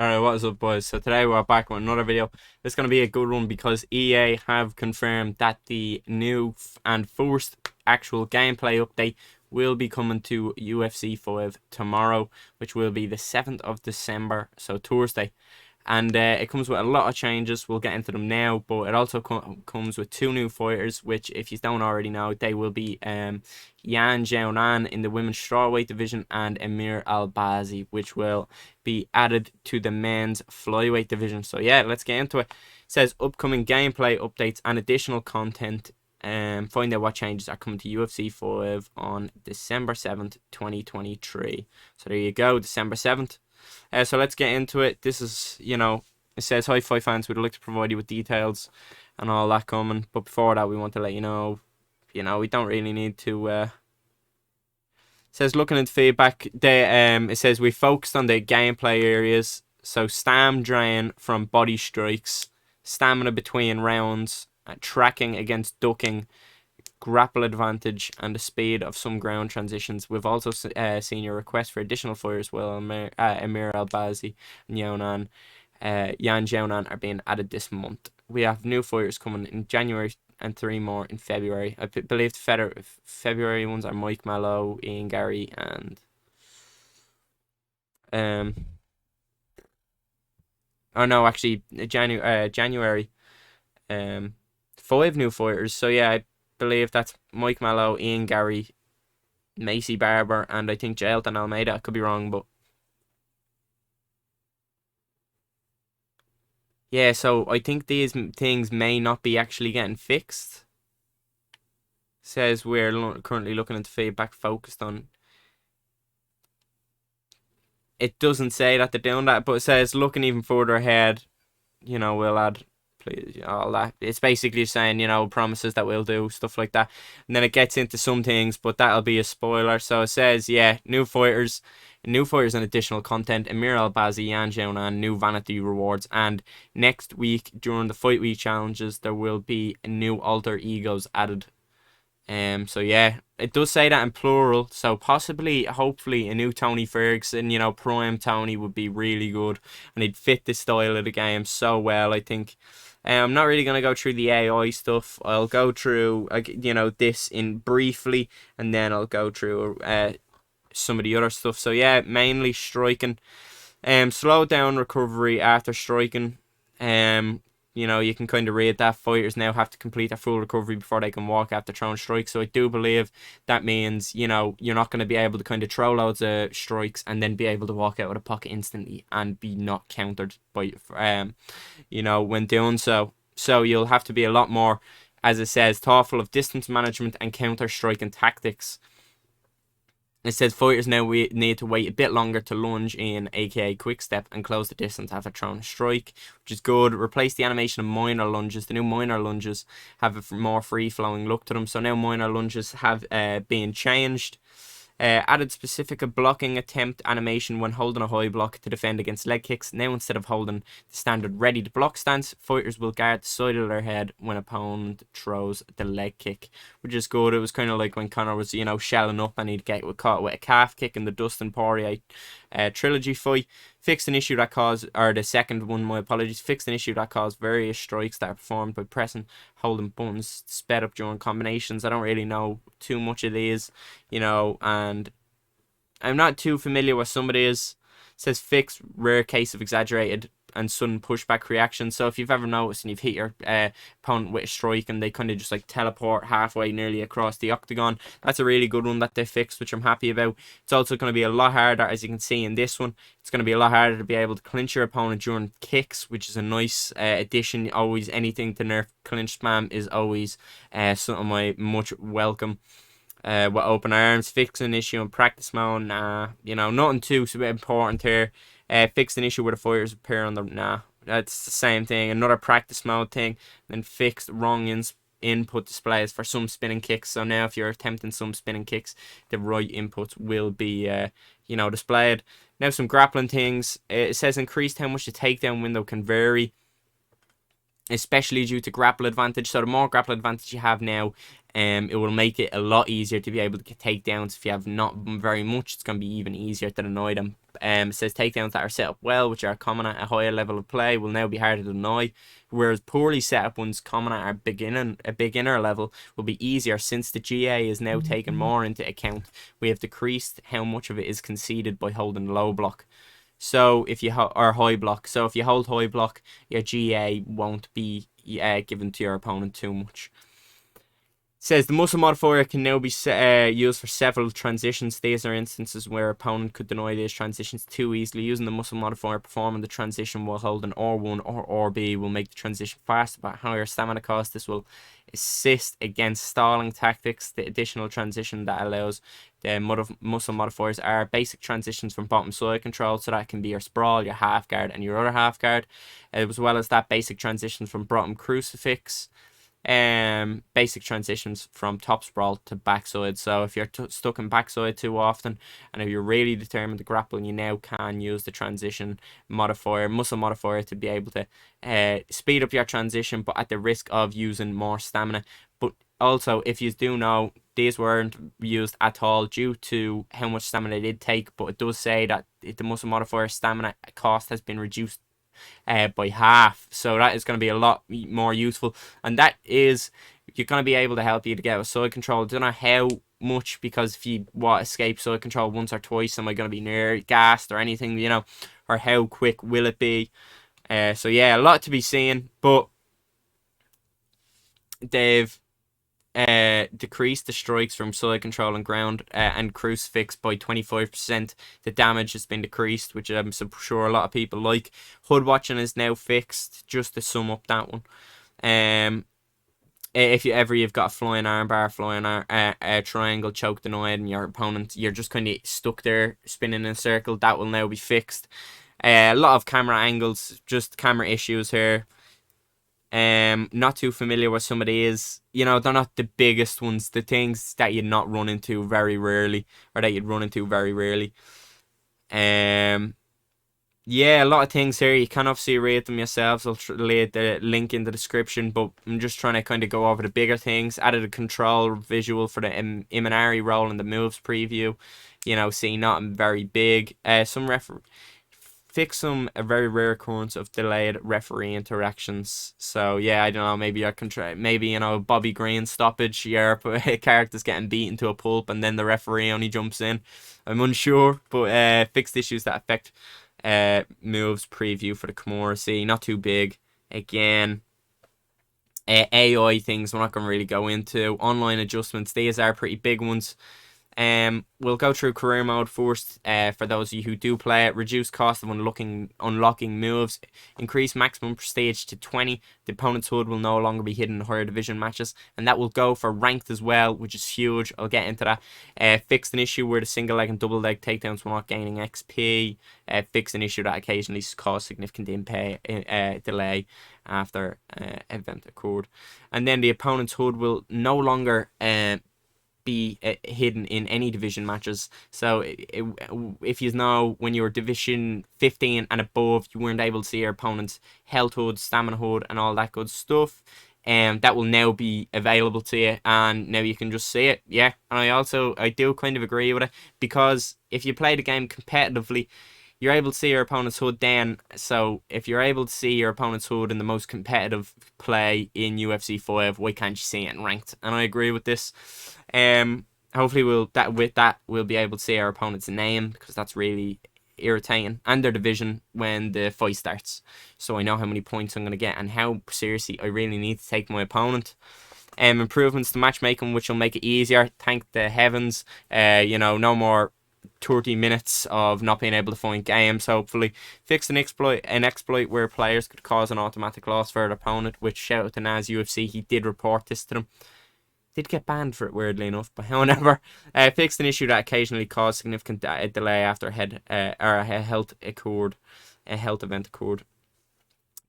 Alright, what is up, boys? So today we're back with another video. It's going to be a good one because EA have confirmed that the new and first actual gameplay update will be coming to UFC 5 tomorrow, which will be the 7th of December, so Thursday. And it comes with a lot of changes. We'll get into them now, but it also comes with two new fighters, which, if you don't already know, they will be Yan Xiaonan in the women's strawweight division and Emir Albazi, which will be added to the men's flyweight division. So yeah, let's get into it. It says upcoming gameplay updates and additional content. Find out what changes are coming to UFC 5 on December 7th, 2023. So there you go, December 7th. So let's get into it. This is, it says, "Hi, Fi fans, we'd like to provide you with details and all that coming. But before that, we want to let you know, we don't really need to." It says, looking into feedback, it says, "We focused on the gameplay areas. So, stam drain from body strikes, stamina between rounds, tracking against ducking, grapple advantage, and the speed of some ground transitions. We've also seen your request for additional fighters. Well, Emir Albazi and Yan Xiaonan are being added this month. We have new fighters coming in January and 3 more in February. I believe the February ones are Mike Mallow, Ian Gary, and um. Oh no, actually, January. 5 new fighters. So yeah, I believe that's Mike Mallow, Ian Gary, Macy Barber, and I think Jailton Almeida. I could be wrong, but yeah. So I think these things may not be actually getting fixed. Says we're currently looking into feedback focused on. It doesn't say that they're doing that, but it says looking even further ahead. We'll add, please, all that. It's basically saying, promises that we'll do, stuff like that. And then it gets into some things, but that'll be a spoiler. So it says, yeah, new fighters and additional content. Emir Albazi, Yan Xiaonan, new vanity rewards. And next week, during the Fight Week challenges, there will be new alter egos added. So yeah, it does say that in plural. So possibly, hopefully, a new Tony Ferguson, prime Tony would be really good, and he'd fit the style of the game so well. I think. I'm not really gonna go through the AI stuff. I'll go through, this in briefly, and then I'll go through some of the other stuff. So yeah, mainly striking. Slow down recovery after striking. You can kind of read that fighters now have to complete their full recovery before they can walk after throwing strikes. So I do believe that means, you're not going to be able to kind of throw loads of strikes and then be able to walk out of the pocket instantly and be not countered by, when doing so. So you'll have to be a lot more, as it says, thoughtful of distance management and counter striking tactics. It says fighters now need to wait a bit longer to lunge in, aka quick step, and close the distance after throwing a strike, which is good. Replace the animation of minor lunges. The new minor lunges have a more free flowing look to them. So now minor lunges have been changed. Added specific blocking attempt animation when holding a high block to defend against leg kicks. Now, instead of holding the standard ready to block stance, fighters will guard the side of their head when opponent throws the leg kick, which is good. It was kind of like when Conor was, shelling up and he'd get caught with a calf kick in the Dustin Poirier trilogy fight. Fixed an issue that caused, or the second one, my apologies, fixed an issue that caused various strikes that are performed by pressing, holding buttons, sped up during combinations. I don't really know too much of these, and I'm not too familiar with some of these. It says fixed rare case of exaggerated and sudden pushback reaction. So if you've ever noticed and you've hit your opponent with a strike and they kind of just like teleport halfway nearly across the octagon, that's a really good one that they fixed, which I'm happy about. It's also going to be a lot harder, as you can see in this one. It's going to be a lot harder to be able to clinch your opponent during kicks, which is a nice addition. Always anything to nerf clinch spam is always something I much welcome. With open arms, fix an issue in practice mode, nothing too important here. Fix an issue where the fighters appear on the, that's the same thing. Another practice mode thing. Then fixed wrong input displays for some spinning kicks. So now if you're attempting some spinning kicks, the right inputs will be, displayed. Now some grappling things. It says increased how much the takedown window can vary. especially due to grapple advantage. So the more grapple advantage you have now, it will make it a lot easier to be able to get takedowns. If you have not very much, it's going to be even easier to deny them. It says takedowns that are set up well, which are common at a higher level of play, will now be harder to deny, whereas poorly set up ones common at a beginner level will be easier, since the GA is now taken more into account. We have decreased how much of it is conceded by holding low block. So if you or high block, so if you hold high block, your GA won't be given to your opponent too much. It says the muscle modifier can now be used for several transitions. These are instances where opponent could deny these transitions too easily. Using the muscle modifier, performing the transition while holding R1 or RB will make the transition faster but higher stamina cost. This will assist against stalling tactics. The additional transition that allows the muscle modifiers are basic transitions from bottom side control, so that can be your sprawl, your half guard, and your other half guard, as well as that basic transitions from bottom crucifix. Basic transitions from top sprawl to backside. So if you're stuck in backside too often, and if you're really determined to grapple, you now can use the transition modifier, muscle modifier, to be able to speed up your transition, but at the risk of using more stamina. But also, if you do know, these weren't used at all due to how much stamina they did take, but it does say that the muscle modifier stamina cost has been reduced by half, so that is going to be a lot more useful, and that is you're going to be able to help you to get a side control. I don't know how much, because if you escape side control once or twice, am I going to be near gassed or anything, or how quick will it be? So yeah, a lot to be seen, but they've decreased the strikes from side control and ground and crucifix by 25%. The damage has been decreased, which I'm sure a lot of people like. HUD watching is now fixed, just to sum up that one. If you've got a flying armbar, flying a triangle choke denied, and your opponent, you're just kind of stuck there spinning in a circle, that will now be fixed. A lot of camera angles, just camera issues here. Not too familiar with some of these. They're not the biggest ones. The things that you'd not run into very rarely, or that you'd run into very rarely. Yeah, a lot of things here. You can obviously read them yourselves. I'll lay the link in the description, but I'm just trying to kind of go over the bigger things. Added a control visual for the Imanari roll in the moves preview. See, not very big. Fix some a very rare occurrence of delayed referee interactions. So yeah, I don't know, maybe Bobby Green stoppage, your character's getting beaten to a pulp and then the referee only jumps in. I'm unsure, but fixed issues that affect moves preview for the Kimura. See, not too big. Again, AI things we're not going to really go into. Online adjustments, these are pretty big ones. We'll go through career mode first. For those of you who do play it, reduce cost of unlocking moves, increase maximum prestige to 20. The opponent's HUD will no longer be hidden in higher division matches, and that will go for ranked as well, which is huge. I'll get into that. Fixed an issue where the single leg and double leg takedowns were not gaining XP. Fixed an issue that occasionally caused significant delay after event occurred, and then the opponent's HUD will no longer be hidden in any division matches. So if you know, when you were division 15 and above, you weren't able to see your opponent's health HUD, stamina HUD, and all that good stuff. That will now be available to you, and now you can just see it. Yeah, and I do kind of agree with it, because if you play the game competitively, you're able to see your opponent's HUD then. So if you're able to see your opponent's HUD in the most competitive play in UFC 5, why can't you see it in ranked? And I agree with this. Hopefully we'll be able to see our opponent's name, because that's really irritating, and their division when the fight starts, so I know how many points I'm going to get and how seriously I really need to take my opponent. Improvements to matchmaking, which will make it easier, thank the heavens. No more 30 minutes of not being able to find games. Hopefully fix an exploit where players could cause an automatic loss for their opponent, which, shout out to Naz UFC, he did report this to them. Did get banned for it, weirdly enough, but however, fixed an issue that occasionally caused significant delay after a health event occurred.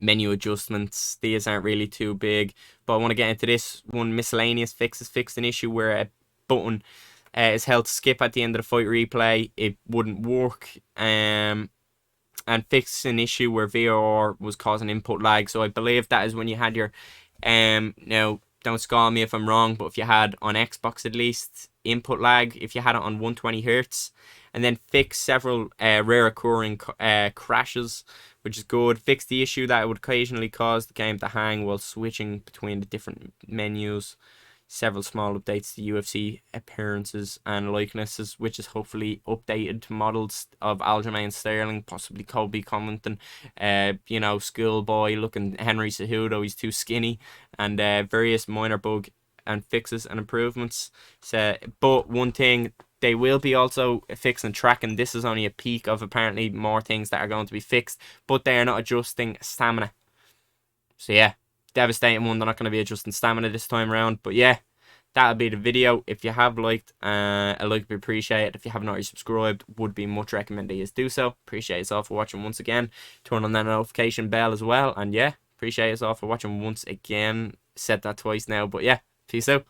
Menu adjustments, these aren't really too big, but I want to get into this one. Miscellaneous fixes. Fixed an issue where a button is held to skip at the end of the fight replay. It wouldn't work. and fix an issue where VAR was causing input lag. So I believe that is when you had your now don't scold me if I'm wrong, but if you had on Xbox at least input lag, if you had it on 120 hertz, and then fix several rare occurring crashes, which is good. Fix the issue that it would occasionally cause the game to hang while switching between the different menus. Several small updates to UFC appearances and likenesses, which is hopefully updated to models of Aljamain Sterling, possibly Kobe Covington, schoolboy looking Henry Cejudo, he's too skinny, and various minor bug and fixes and improvements. So, but one thing they will be also fixing tracking. This is only a peak of apparently more things that are going to be fixed, but they are not adjusting stamina. So yeah, devastating one. They're not going to be adjusting stamina this time around. But yeah, that'll be the video. If you have liked, a like would be appreciated. If you haven't already subscribed, would be much recommended you do so. Appreciate yourself for watching once again. Turn on that notification bell as well. And yeah, appreciate yourself for watching once again. Said that twice now, but yeah, peace out.